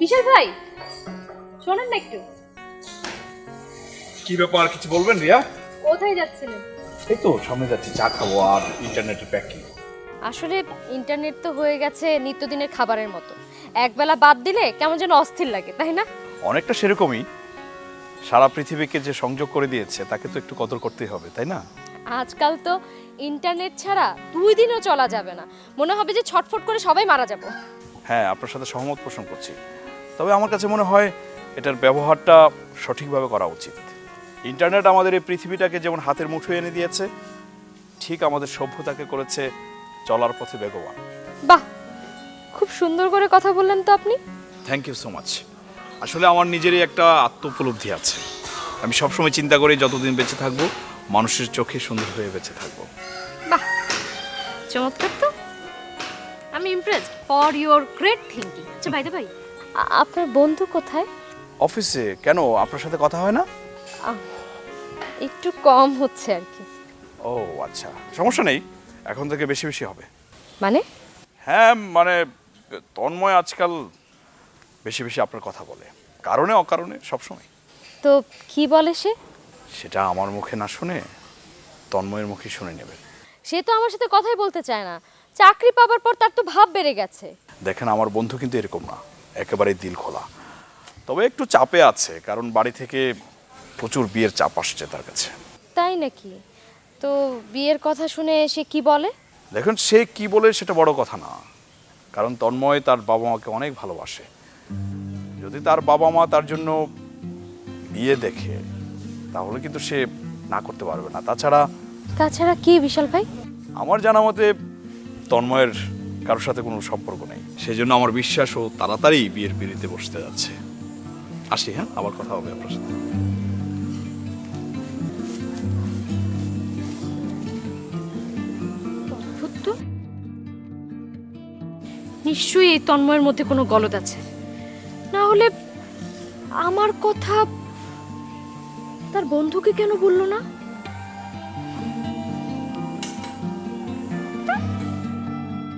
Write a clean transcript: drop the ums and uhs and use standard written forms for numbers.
বিশাল ভাই, শোনেন না একটু। কি ব্যাপার, কিছু বলবেন রিয়া? কোথায় যাচ্ছিলেন? এই তো সামনে যাচ্ছি, চা খাবো আর ইন্টারনেটের প্যাকিং। আসলে ইন্টারনেট তো হয়ে গেছে নিত্যদিনের খাবারের মতো, একবেলা বাদ দিলে কেমন যেন অস্থির লাগে, তাই না? অনেকটা সেরকমই। সারা পৃথিবীকে যে সংযোগ করে দিয়েছে তাকে তো একটু কদর করতেই হবে, তাই না? আজকাল তো ইন্টারনেট ছাড়া 2 দিনও চলা যাবে না, মনে হবে যে ছটফট করে সবাই মারা যাব। হ্যাঁ, আপনার সাথে সহমত পোষণ করছি। তবে আমার কাছে মনে হয় এটার ব্যবহারটা সঠিকভাবে করা উচিত। ইন্টারনেট আমাদের এই পৃথিবীটাকে যেমন হাতের মুঠোয় এনে দিয়েছে, ঠিক আমাদের সভ্যতাকে করেছে চলার পথে বেগবান। বাহ, খুব সুন্দর করে কথা বললেন তো আপনি। Thank you so much. আসলে আমার নিজেরই একটা আত্ম উপলব্ধি আছে। আমি সবসময় চিন্তা করি যতদিন বেঁচে থাকবো মানুষের চোখে সুন্দর হয়ে বেঁচে থাকবো। বাহ, চমৎকার তো। আমি impressed for your great thinking. আচ্ছা ভাই ভাই, আপনার বন্ধু কোথায়? অফিসে। কেন, আপনার সাথে কথা হয় না? একটু কম হচ্ছে আর কি। ও আচ্ছা, সমস্যা নেই, এখন থেকে বেশি বেশি হবে। মানে? হ্যাঁ মানে তন্ময় আজকাল বেশি বেশি আপনার কথা বলে, কারণে অকারণে সবসময়। তো কি বলে সে? সেটা আমার মুখে না শুনে তন্ময়ের মুখে শুনে নেবেন। সে তো আমার সাথে কথাই বলতে চায় না, চাকরি পাবার পর তার তো ভাব বেড়ে গেছে। দেখেন, আমার বন্ধু কিন্তু এরকম না, একেবারে দিল খোলা। তবে একটু চাপে আছে, কারণ বাড়ি থেকে প্রচুর বিয়ের চাপ আসছে তার কাছে। তাই নাকি? তো বিয়ের কথা শুনে সে কি বলে? দেখুন, সে কি বলে সেটা বড় কথা না, কারণ তন্ময় তার বাবা মাকে অনেক ভালোবাসে। যদি তার বাবা মা তার জন্য বিয়ে দেখে তাহলে কিন্তু সে না করতে পারবে না। তাছাড়া কি বিশাল ভাই? আমার জানা মতে তন্ময়ের কারোর সাথে কোনো সম্পর্ক নেই, সেই জন্য আমার বিশ্বাস ও তাড়াতাড়ি বিয়ের পিঁড়িতে বসতে যাচ্ছে। আসি, হ্যাঁ, আবার কথা হবে আপনার সাথে। অদ্ভুত তো। নিশ্চয়ই এই তন্ময়ের মধ্যে কোনো গলদ আছে, না হলে আমার কথা তার বন্ধুকে কেন বললো না?